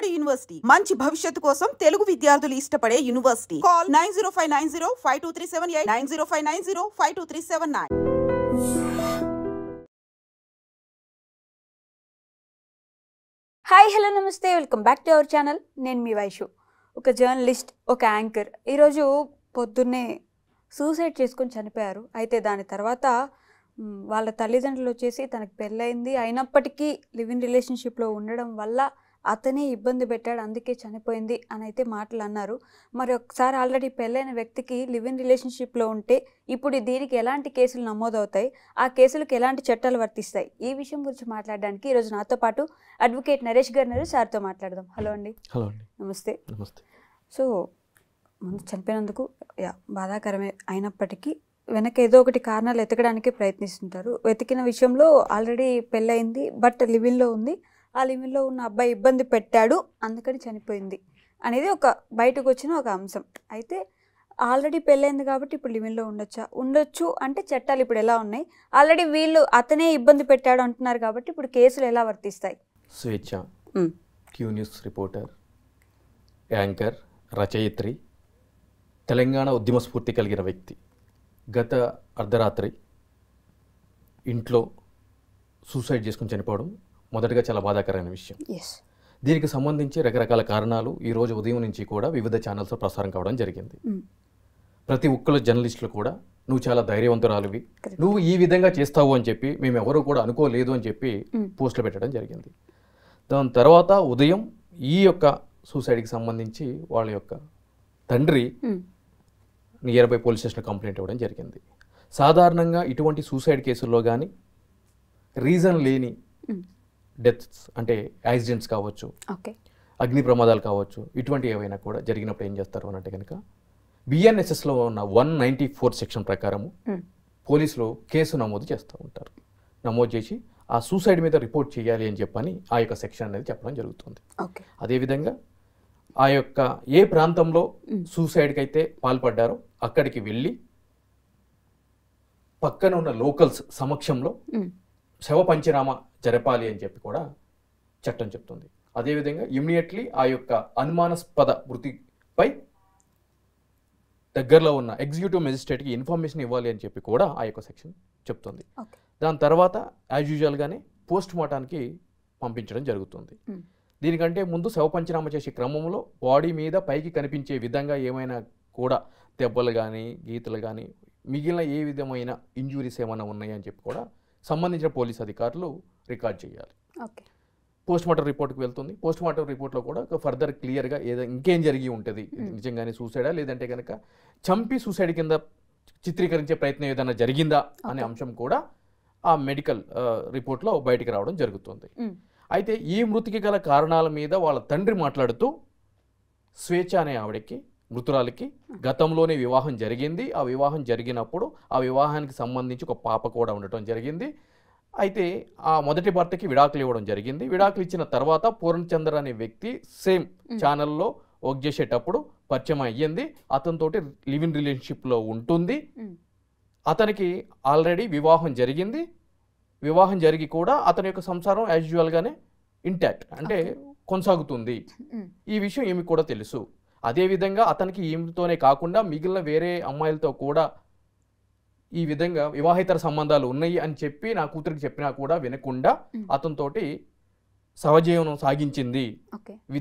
Tamil Nadu university మంచి భవిష్యత్తు కోసం తెలుగు విద్యార్థులు ఇష్టపడే యూనివర్సిటీ. కాల్ 9059052378 9059052379. హాయ్ హలో నమస్తే, welcome back to our channel. నేను మీ వైషు, ఒక జర్నలిస్ట్, ఒక యాంకర్. ఈరోజు పొద్దున్నే సూసైడ్ చేసుకొని చనిపోయారు. అయితే దాని తర్వాత వాళ్ళ తల్లిదండ్రులు వచ్చేసి తనకు పెళ్ళయింది, అయినప్పటికీ లివ్ ఇన్ రిలేషన్షిప్లో ఉండడం వల్ల అతనే ఇబ్బంది పెట్టాడు, అందుకే చనిపోయింది అని అయితే మాటలు అన్నారు. మరి ఒకసారి ఆల్రెడీ పెళ్ళైన వ్యక్తికి లివ్ ఇన్ రిలేషన్షిప్లో ఉంటే ఇప్పుడు దీనికి ఎలాంటి కేసులు నమోదవుతాయి, ఆ కేసులకు ఎలాంటి చట్టాలు వర్తిస్తాయి, ఈ విషయం గురించి మాట్లాడడానికి ఈరోజు నాతో పాటు అడ్వకేట్ నరేష్ గారు సార్తో మాట్లాడదాం. హలో అండి. హలో అండి. నమస్తే. నమస్తే. సో ముందు చనిపోయినందుకు బాధాకరమే, అయినప్పటికీ వెనక ఏదో ఒకటి కారణాలు ఎతకడానికి ప్రయత్నిస్తుంటారు. వెతికిన విషయంలో ఆల్రెడీ పెళ్ళయింది, బట్ లివిన్లో ఉంది, ఆ లివిన్లో ఉన్న అబ్బాయి ఇబ్బంది పెట్టాడు, అందుకని చనిపోయింది అనేది ఒక బయటకు వచ్చిన ఒక అంశం. అయితే ఆల్రెడీ పెళ్ళైంది కాబట్టి ఇప్పుడు లివిన్లో ఉండొచ్చు అంటే చట్టాలు ఇప్పుడు ఎలా ఉన్నాయి, ఆల్రెడీ వీళ్ళు అతనే ఇబ్బంది పెట్టాడు అంటున్నారు కాబట్టి ఇప్పుడు కేసులు ఎలా వర్తిస్తాయి? స్వేచ్ఛ, క్యూ న్యూస్ రిపోర్టర్, యాంకర్, రచయిత్రి, తెలంగాణ ఉద్యమ స్ఫూర్తి కలిగిన వ్యక్తి గత అర్ధరాత్రి ఇంట్లో సూసైడ్ చేసుకుని చనిపోవడం మొదటగా చాలా బాధాకరమైన విషయం. దీనికి సంబంధించి రకరకాల కారణాలు ఈరోజు ఉదయం నుంచి కూడా వివిధ ఛానల్స్లో ప్రసారం కావడం జరిగింది. ప్రతి ఒక్కరు జర్నలిస్టులు కూడా నువ్వు చాలా ధైర్యవంతురాలివి, నువ్వు ఈ విధంగా చేస్తావు అని చెప్పి మేము ఎవరూ కూడా అనుకోలేదు అని చెప్పి పోస్టులు పెట్టడం జరిగింది. దాని తర్వాత ఉదయం ఈ యొక్క సూసైడ్కి సంబంధించి వాళ్ళ యొక్క తండ్రి నియర్ బై పోలీస్ స్టేషన్లో కంప్లైంట్ ఇవ్వడం జరిగింది. సాధారణంగా ఇటువంటి సూసైడ్ కేసుల్లో కానీ రీజన్ లేని డెత్స్ అంటే యాక్సిడెంట్స్ కావచ్చు, అగ్ని ప్రమాదాలు కావచ్చు, ఇటువంటి ఏవైనా కూడా జరిగినప్పుడు ఏం చేస్తారు అని అంటే కనుక బిఎన్ఎస్ఎస్లో ఉన్న 194 సెక్షన్ ప్రకారము పోలీసులు కేసు నమోదు చేస్తూ ఉంటారు. నమోదు చేసి ఆ సూసైడ్ మీద రిపోర్ట్ చేయాలి అని చెప్పని ఆ యొక్క సెక్షన్ అనేది చెప్పడం జరుగుతుంది. అదేవిధంగా ఆ యొక్క ఏ ప్రాంతంలో సూసైడ్కి అయితే పాల్పడ్డారో అక్కడికి వెళ్ళి పక్కన ఉన్న లోకల్స్ సమక్షంలో శవ పంచనామా జరపాలి అని చెప్పి కూడా చట్టం చెప్తుంది. అదేవిధంగా ఇమ్మీడియట్లీ ఆ యొక్క అనుమానాస్పద మృతిపై దగ్గరలో ఉన్న ఎగ్జిక్యూటివ్ మెజిస్ట్రేట్కి ఇన్ఫర్మేషన్ ఇవ్వాలి అని చెప్పి కూడా ఆ యొక్క సెక్షన్ చెప్తుంది. దాని తర్వాత యాజ్ యూజువల్గానే పోస్ట్ మార్టానికి పంపించడం జరుగుతుంది. దీనికంటే ముందు శవ పంచనామా చేసే క్రమంలో బాడీ మీద పైకి కనిపించే విధంగా ఏమైనా కూడా దెబ్బలు కానీ గీతలు కానీ మిగిలిన ఏ విధమైన ఇంజురీస్ ఏమైనా ఉన్నాయని చెప్పి కూడా సంబంధించిన పోలీస్ అధికారులు రికార్డ్ చేయాలి. పోస్ట్ మార్టం రిపోర్ట్కి వెళ్తుంది. పోస్ట్ మార్టం రిపోర్ట్లో కూడా ఫర్దర్ క్లియర్గా ఇంకేం జరిగి ఉంటుంది, నిజంగానే సూసైడా లేదంటే కనుక చంపి సూసైడ్ కింద చిత్రీకరించే ప్రయత్నం ఏదైనా జరిగిందా అనే అంశం కూడా ఆ మెడికల్ రిపోర్ట్లో బయటికి రావడం జరుగుతుంది. అయితే ఈ మృతికి గల కారణాల మీద వాళ్ళ తండ్రి మాట్లాడుతూ స్వేచ్ఛ అనే ఆవిడకి మృతురాలికి గతంలోనే వివాహం జరిగింది, ఆ వివాహం జరిగినప్పుడు ఆ వివాహానికి సంబంధించి ఒక పాప కూడా ఉండటం జరిగింది. అయితే ఆ మొదటి భర్తకి విడాకులు ఇవ్వడం జరిగింది. విడాకులు ఇచ్చిన తర్వాత పూర్ణచంద్ర అనే వ్యక్తి సేమ్ ఛానల్లో వర్క్ చేసేటప్పుడు పరిచయం అయ్యింది, అతనితోటి లివ్ ఇన్ రిలేషన్షిప్లో ఉంటుంది. అతనికి ఆల్రెడీ వివాహం జరిగింది, వివాహం జరిగి కూడా అతని యొక్క సంసారం యాజ్ యూజువల్గానే ఇంటాక్ట్ అంటే కొనసాగుతుంది. ఈ విషయం ఈమె కూడా తెలుసు. అదేవిధంగా అతనికి ఈమెతోనే కాకుండా మిగిలిన వేరే అమ్మాయిలతో కూడా ఈ విధంగా వివాహేతర సంబంధాలు ఉన్నాయి అని చెప్పి నా కూతురికి చెప్పినా కూడా వినకుండా అతనితోటి సహజీవనం సాగించింది.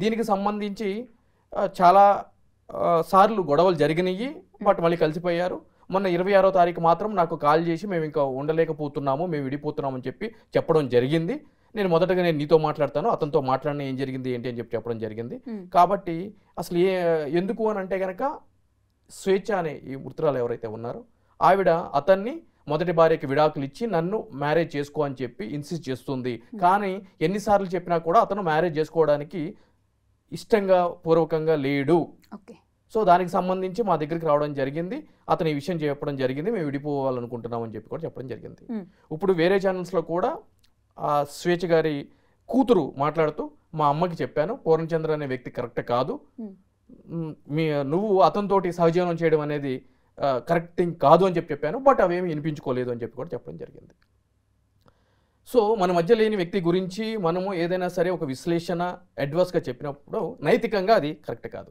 దీనికి సంబంధించి చాలా సార్లు గొడవలు జరిగినాయి, బట్ మళ్ళీ కలిసిపోయారు. మొన్న 26వ తారీఖు మాత్రం నాకు కాల్ చేసి మేము ఇంకా ఉండలేకపోతున్నాము, మేము విడిపోతున్నాము అని చెప్పి చెప్పడం జరిగింది. నేను మొదటగా నీతో మాట్లాడతాను, అతనితో మాట్లాడిన ఏం జరిగింది ఏంటి అని చెప్పి చెప్పడం జరిగింది. కాబట్టి అసలు ఎందుకు అని అంటే కనుక స్వేచ్ఛ అనే ఈ మృతురాలు ఎవరైతే ఉన్నారో ఆవిడ అతన్ని మొదటి భార్యకి విడాకులు ఇచ్చి నన్ను మ్యారేజ్ చేసుకో అని చెప్పి ఇన్సిస్ట్ చేస్తుంది. కానీ ఎన్నిసార్లు చెప్పినా కూడా అతను మ్యారేజ్ చేసుకోవడానికి ఇష్టంగా పూర్వకంగా లేడు. సో దానికి సంబంధించి మా దగ్గరికి రావడం జరిగింది, అతను ఈ విషయం చెప్పడం జరిగింది, మేము విడిపోవాలనుకుంటున్నాం అని చెప్పి కూడా చెప్పడం జరిగింది. ఇప్పుడు వేరే ఛానల్స్లో కూడా ఆ స్వేచ్ఛ గారి కూతురు మాట్లాడుతూ మా అమ్మకి చెప్పాను, పూర్ణచంద్ర అనే వ్యక్తి కరెక్ట్ కాదు, నువ్వు అతనితోటి సహజీవనం చేయడం అనేది కరెక్ట్ థింగ్ కాదు అని చెప్పాను, బట్ అవేమి వినిపించుకోలేదు అని చెప్పి కూడా చెప్పడం జరిగింది. సో మన మధ్య లేని వ్యక్తి గురించి మనము ఏదైనా సరే ఒక విశ్లేషణ అడ్వర్స్గా చెప్పినప్పుడు నైతికంగా అది కరెక్ట్ కాదు.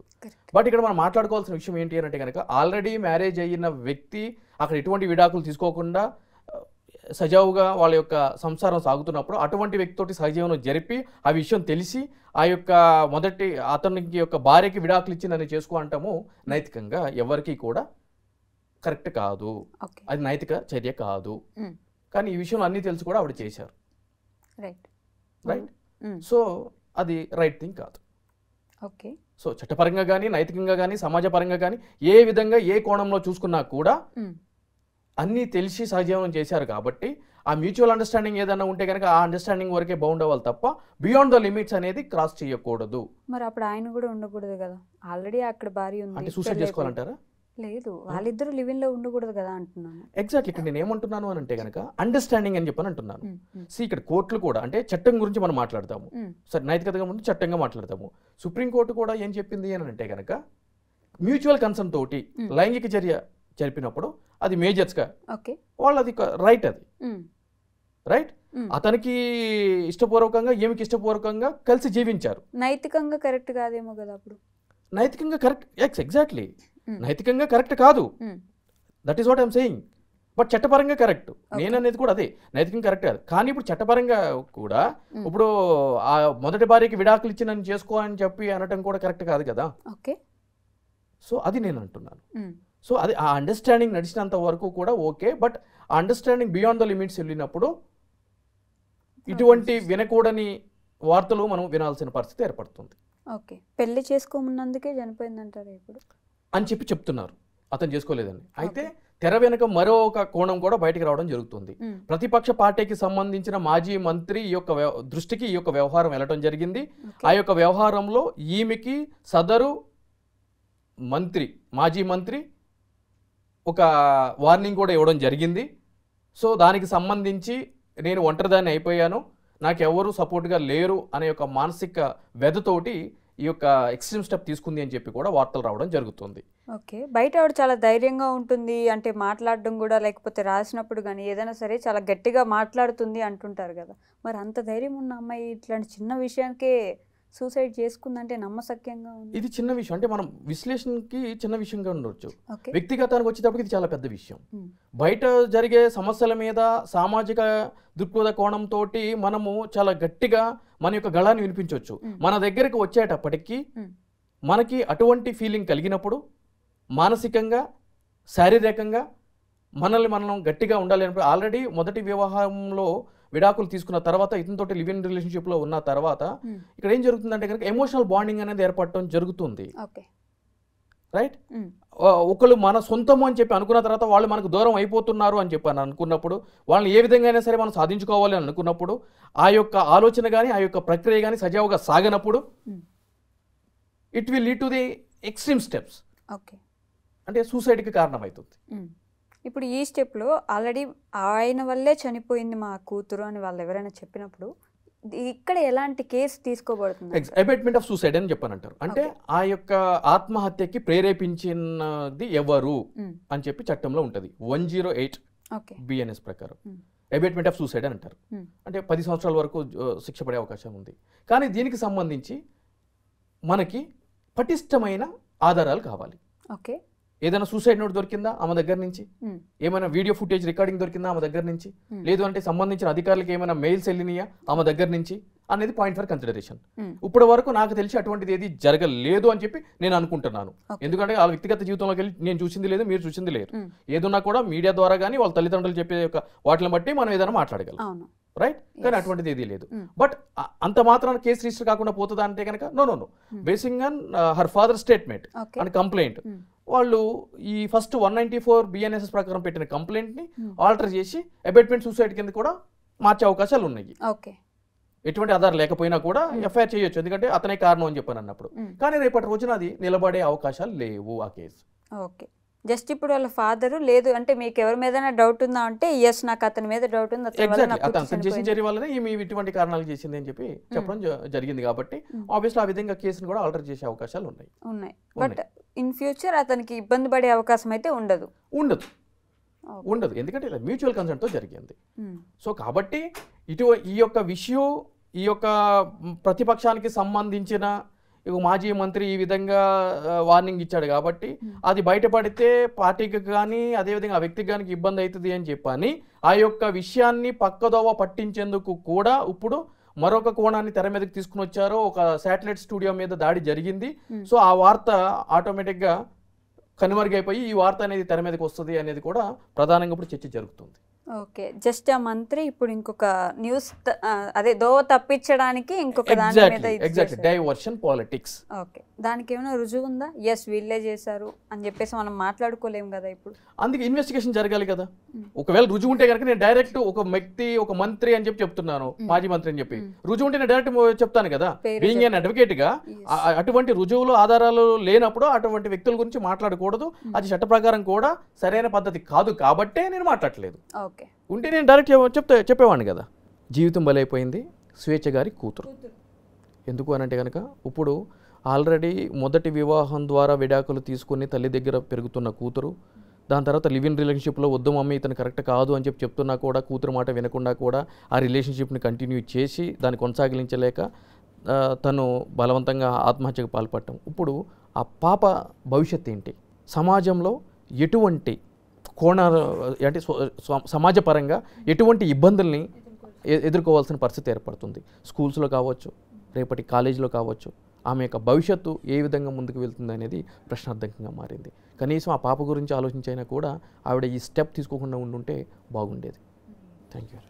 బట్ ఇక్కడ మనం మాట్లాడుకోవాల్సిన విషయం ఏంటి అంటే కనుక ఆల్రెడీ మ్యారేజ్ అయిన వ్యక్తి అక్కడ ఎటువంటి విడాకులు తీసుకోకుండా సజావుగా వాళ్ళ యొక్క సంసారం సాగుతున్నప్పుడు అటువంటి వ్యక్తితోటి సహజీవనం జరిపి ఆ విషయం తెలిసి ఆ యొక్క అతనికి యొక్క భార్యకి విడాకులు ఇచ్చి నన్ను చేసుకో అంటాము నైతికంగా ఎవరికి కూడా కరెక్ట్ కాదు, అది నైతిక చర్య కాదు. కానీ ఈ విషయంలో అన్నీ తెలిసి కూడా ఆవిడ చేశారు, రైట్? సో అది రైట్ థింగ్ కాదు. ఓకే. సో చట్టపరంగా కానీ నైతికంగా కానీ సమాజపరంగా కానీ ఏ విధంగా ఏ కోణంలో చూసుకున్నా కూడా అన్నీ తెలిసి సహజీవనం చేశారు కాబట్టి ఆ మ్యూచువల్ అండర్స్టాండింగ్ ఏదైనా ఉంటే కనుక ఆ అండర్స్టాండింగ్ వరకే బౌండ్ అవ్వాలి తప్ప బియాండ్ ద లిమిట్స్ అనేది క్రాస్ చేయకూడదు. మరి అప్పుడు ఆయన కూడా ఉండకూడదు కదా, ఆల్రెడీ అక్కడ భార్య ఉంది అంటే సూసైడ్ చేసుకోవాలంటారా? లేదు, వాళ్ళిద్దరు లివింగ్ లో ఉండకూడదు కదా అంటున్నాను. ఎగ్జాక్ట్లీ. ఇక్కడ నేను ఏమంటున్నాను అని అంటే కనుక అండర్స్టాండింగ్ అని చెప్పని అంటున్నాను. ఇక్కడ కోర్టులు కూడా అంటే చట్టం గురించి మనం మాట్లాడతాము, సరే నైతికతగా ముందు చట్టంగా మాట్లాడతాము. సుప్రీంకోర్టు కూడా ఏం చెప్పింది అని అంటే కనుక మ్యూచువల్ కన్సర్న్ తోటి లైంగిక చర్య జరిపినప్పుడు అది మేజర్స్గా వాళ్ళది రైట్, అది రైట్. అతనికి ఇష్టపూర్వకంగా ఈమెకి ఇష్టపూర్వకంగా కలిసి జీవించారు. నైతికంగా కరెక్ట్ కాదేమో కదా అప్పుడు. నైతికంగా కరెక్ట్, ఎగ్జాక్ట్లీ నైతికంగా కరెక్ట్ కాదు, that is what I'm saying. But చట్టపరంగా కరెక్ట్, నేను అనేది కూడా అదే, నైతికంగా కరెక్ట్ కాదు. కానీ ఇప్పుడు చట్టపరంగా కూడా ఇప్పుడు ఆ మొదటి భార్యకి విడాకులు ఇచ్చి నన్ను చేసుకో అని చెప్పి అనటం కూడా కరెక్ట్ కాదు కదా. సో అది నేను అంటున్నాను. సో అది ఆ అండర్స్టాండింగ్ నడిచినంత వరకు కూడా ఓకే, బట్ ఆ అండర్స్టాండింగ్ బియాండ్ ద లిమిట్స్ వెళ్ళినప్పుడు ఇటువంటి వినకూడని వార్తలు మనం వినాల్సిన పరిస్థితి ఏర్పడుతుంది. ఓకే, పెళ్లి చేసుకోమున్నందుకే చనిపోయిందంటారు ఇప్పుడు అని చెప్పి చెప్తున్నారు, అతను చేసుకోలేదని. అయితే తెర వెనుక మరో ఒక కోణం కూడా బయటకు రావడం జరుగుతుంది. ప్రతిపక్ష పార్టీకి సంబంధించిన మాజీ మంత్రి ఈ యొక్క దృష్టికి ఈ యొక్క వ్యవహారం వెళ్ళడం జరిగింది. ఆ యొక్క వ్యవహారంలో ఈమెకి సదరు మంత్రి, మాజీ మంత్రి ఒక వార్నింగ్ కూడా ఇవ్వడం జరిగింది. సో దానికి సంబంధించి నేను ఒంటరిదాన్ని అయిపోయాను, నాకు ఎవరు సపోర్ట్గా లేరు అనే ఒక మానసిక వ్యధతోటి ఈ యొక్క ఎక్స్ట్రీమ్ స్టెప్ తీసుకుంది అని చెప్పి కూడా వార్తలు రావడం జరుగుతుంది. ఓకే, బయట ఆవిడ చాలా ధైర్యంగా ఉంటుంది అంటే మాట్లాడడం కూడా, లేకపోతే రాసినప్పుడు కానీ ఏదైనా సరే చాలా గట్టిగా మాట్లాడుతుంది అంటుంటారు కదా. మరి అంత ధైర్యం ఉన్న అమ్మాయి ఇట్లాంటి చిన్న విషయానికే సూసైడ్ చేసుకుందంటే నమ్మశక్యంగా ఉంది. ఇది చిన్న విషయం అంటే మనం విశ్లేషణకి చిన్న విషయంగా ఉండొచ్చు, వ్యక్తిగతానికి వచ్చేటప్పటికి ఇది చాలా పెద్ద విషయం. బయట జరిగే సమస్యల మీద సామాజిక దృక్పథ కోణంతో మనము చాలా గట్టిగా మన యొక్క గళాన్ని వినిపించవచ్చు. మన దగ్గరికి వచ్చేటప్పటికి మనకి అటువంటి ఫీలింగ్ కలిగినప్పుడు మానసికంగా శారీరకంగా మనల్ని మనం గట్టిగా ఉండాలి అన్నప్పుడు ఆల్రెడీ మొదటి వివాహంలో విడాకులు తీసుకున్న తర్వాత ఇతనితోటి లివ్ ఇన్ రిలేషన్షిప్లో ఉన్న తర్వాత ఇక్కడ ఏం జరుగుతుందంటే కనుక ఎమోషనల్ బాండింగ్ అనేది ఏర్పడటం జరుగుతుంది, రైట్? ఒకళ్ళు మన సొంతము అని చెప్పి అనుకున్న తర్వాత వాళ్ళు మనకు దూరం అయిపోతున్నారు అని చెప్పి అనుకున్నప్పుడు వాళ్ళని ఏ విధంగా అయినా సరే మనం సాధించుకోవాలి అని అనుకున్నప్పుడు ఆ యొక్క ఆలోచన కానీ ఆ యొక్క ప్రక్రియ కానీ సజావుగా సాగనప్పుడు it will lead to the extreme steps, అంటే సూసైడ్కి కారణమవుతుంది. ఇప్పుడు ఈ స్టెప్లో ఆల్రెడీ ఆయన వల్లే చనిపోయింది మా కూతురు అని వాళ్ళు ఎవరైనా చెప్పినప్పుడు ఇక్కడ ఎలాంటి కేసు తీసుకోబడుతుంది? అబేట్మెంట్ ఆఫ్ సూసైడ్ అని చెప్పానంటారు. అంటే ఆ యొక్క ఆత్మహత్యకి ప్రేరేపించినది ఎవరు అని చెప్పి చట్టంలో ఉంటుంది 108 BNS ప్రకారం అబేట్మెంట్ ఆఫ్ సూసైడ్ అని అంటారు. అంటే 10 సంవత్సరాల వరకు శిక్ష పడే అవకాశం ఉంది. కానీ దీనికి సంబంధించి మనకి పటిష్టమైన ఆధారాలు కావాలి. ఏదైనా సూసైడ్ నోట్ దొరికిందా ఆమె దగ్గర నుంచి, ఏమైనా వీడియో ఫుటేజ్ రికార్డింగ్ దొరికిందా ఆమె దగ్గర నుంచి, లేదు అంటే సంబంధించిన అధికారులకు ఏమైనా మెయిల్స్ వెళ్ళినాయా ఆమె దగ్గర నుంచి అనేది పాయింట్ ఫర్ కన్సిడరేషన్. ఇప్పటి వరకు నాకు తెలిసి అటువంటిది ఏది జరగలేదు అని చెప్పి నేను అనుకుంటున్నాను. ఎందుకంటే వాళ్ళ వ్యక్తిగత జీవితంలోకి వెళ్ళి నేను చూసింది లేదు, మీరు చూసింది లేదు. ఏదన్నా కూడా మీడియా ద్వారా కానీ వాళ్ళ తల్లిదండ్రులు చెప్పే యొక్క వాటిని బట్టి మనం ఏదైనా మాట్లాడగలం, రైట్? కానీ అటువంటిది ఏది లేదు. బట్ అంత మాత్రాన కేసు రిజిస్టర్ కాకుండా పోతుందా అంటే కనుక no, basing on her father statement and complaint వాళ్ళు ఈ ఫస్ట్ 194 BNSS ప్రకారం పెట్టిన కంప్లైంట్ని ఆల్టర్ చేసి అబేట్మెంట్ సూసైడ్ కింద కూడా మార్చే అవకాశాలు ఉన్నాయి. ఎటువంటి ఆధారం లేకపోయినా కూడా ఎఫ్ఐఆర్ చేయొచ్చు, ఎందుకంటే అతనే కారణం అని చెప్పాను అన్నప్పుడు. కానీ రేపటి రోజున అది నిలబడే అవకాశాలు లేవు ఆ కేసు. ఓకే, జస్ట్ ఇప్పుడు వాళ్ళ ఫాదర్ లేదు అంటే మీకు ఎవరి మీద డౌట్ ఉందా అంటే ఎస్ నాకు అతని మీద డౌట్ ఉంది, అతను చేసిన చర్య వల్లనే ఈమె ఇటువంటి కారణాలు చేసింది అని చెప్పి చెప్పడం జరిగింది. కాబట్టి ఆబ్వియస్లీ ఆ విధంగా కేసును కూడా ఆల్టర్ చేసే అవకాశాలు ఉన్నాయి. బట్ ఇన్ ఫ్యూచర్ అతనికి ఇబ్బంది పడే అవకాశం అయితే ఉండదు. ఉండదు, ఎందుకంటే ఇలా మ్యూచువల్ కన్సెంట్తో జరిగింది. సో కాబట్టి ఈ యొక్క విషయం ఈ యొక్క ప్రతిపక్షానికి సంబంధించిన మాజీ మంత్రి ఈ విధంగా వార్నింగ్ ఇచ్చాడు కాబట్టి అది బయటపడితే పార్టీకి కానీ అదేవిధంగా ఆ వ్యక్తికి కానీ ఇబ్బంది అవుతుంది అని చెప్పని ఆ యొక్క విషయాన్ని పక్కదోవ పట్టించేందుకు కూడా ఇప్పుడు మరొక కోణాన్ని తెర మీదకి తీసుకుని వచ్చారు. ఒక శాటిలైట్ స్టూడియో మీద దాడి జరిగింది. సో ఆ వార్త ఆటోమేటిక్గా కనుమరుగైపోయి ఈ వార్త అనేది తెర మీదకి వస్తుంది అనేది కూడా ప్రధానంగా ఇప్పుడు చర్చ జరుగుతుంది. ఓకే, జస్ట్ ఆ మంత్రి ఇప్పుడు ఇంకొక న్యూస్ అదే దోవ తప్పించడానికి ఇంకొక దాని మీద ఎగ్జాక్ట్లీ డైవర్షన్ పాలిటిక్స్. ఓకే, దానికి ఏమైనా రుజువు ఉందా? ఎస్ వీళ్ళే చేశారు అని చెప్పేసి మనం మాట్లాడుకోలేము కదా ఇప్పుడు. అందుకే ఇన్వెస్టిగేషన్ జరగాలి కదా. ఒకవేళ రుజువు ఉంటే కనుక నేను డైరెక్ట్ ఒక వ్యక్తి ఒక మంత్రి అని చెప్పి చెప్తున్నాను, మాజీ మంత్రి అని చెప్పి రుజువు ఉంటే నేను డైరెక్ట్ చెప్తాను కదా. బీయింగ్ అన్ అడ్వకేట్ గా అటువంటి రుజువులు ఆధారాలు లేనప్పుడు అటువంటి వ్యక్తుల గురించి మాట్లాడకూడదు. అది చట్ట ప్రకారం కూడా సరైన పద్ధతి కాదు కాబట్టే నేను మాట్లాడలేదు. ఉంటే నేను డైరెక్ట్ చెప్పేవాడిని కదా. జీవితం బలైపోయింది స్వేచ్ఛ గారి కూతురు. ఎందుకు అనంటే కనుక ఇప్పుడు ఆల్రెడీ మొదటి వివాహం ద్వారా విడాకులు తీసుకుని తల్లి దగ్గర పెరుగుతున్న కూతురు, దాని తర్వాత లివ్ ఇన్ రిలేషన్షిప్లో వద్దు మమ్మీ ఇతను కరెక్ట్ కాదు అని చెప్తున్నా కూడా కూతురు మాట వినకుండా కూడా ఆ రిలేషన్షిప్ని కంటిన్యూ చేసి దాన్ని కొనసాగించలేక తను బలవంతంగా ఆత్మహత్యకు పాల్పడటం. ఇప్పుడు ఆ పాప భవిష్యత్తు ఏంటి, సమాజంలో ఎటువంటి కోణాలు అంటే సమాజపరంగా ఎటువంటి ఇబ్బందుల్ని ఎదుర్కోవాల్సిన పరిస్థితి ఏర్పడుతుంది. స్కూల్స్లో కావచ్చు, రేపటి కాలేజీలో కావచ్చు. ఆమె యొక్క భవిష్యత్తు ఏ విధంగా ముందుకు వెళ్తుంది అనేది ప్రశ్నార్థకంగా మారింది. కనీసం ఆ పాప గురించి ఆలోచించైనా కూడా ఆవిడ ఈ స్టెప్ తీసుకోకుండా ఉండుంటే బాగుండేది. Thank you.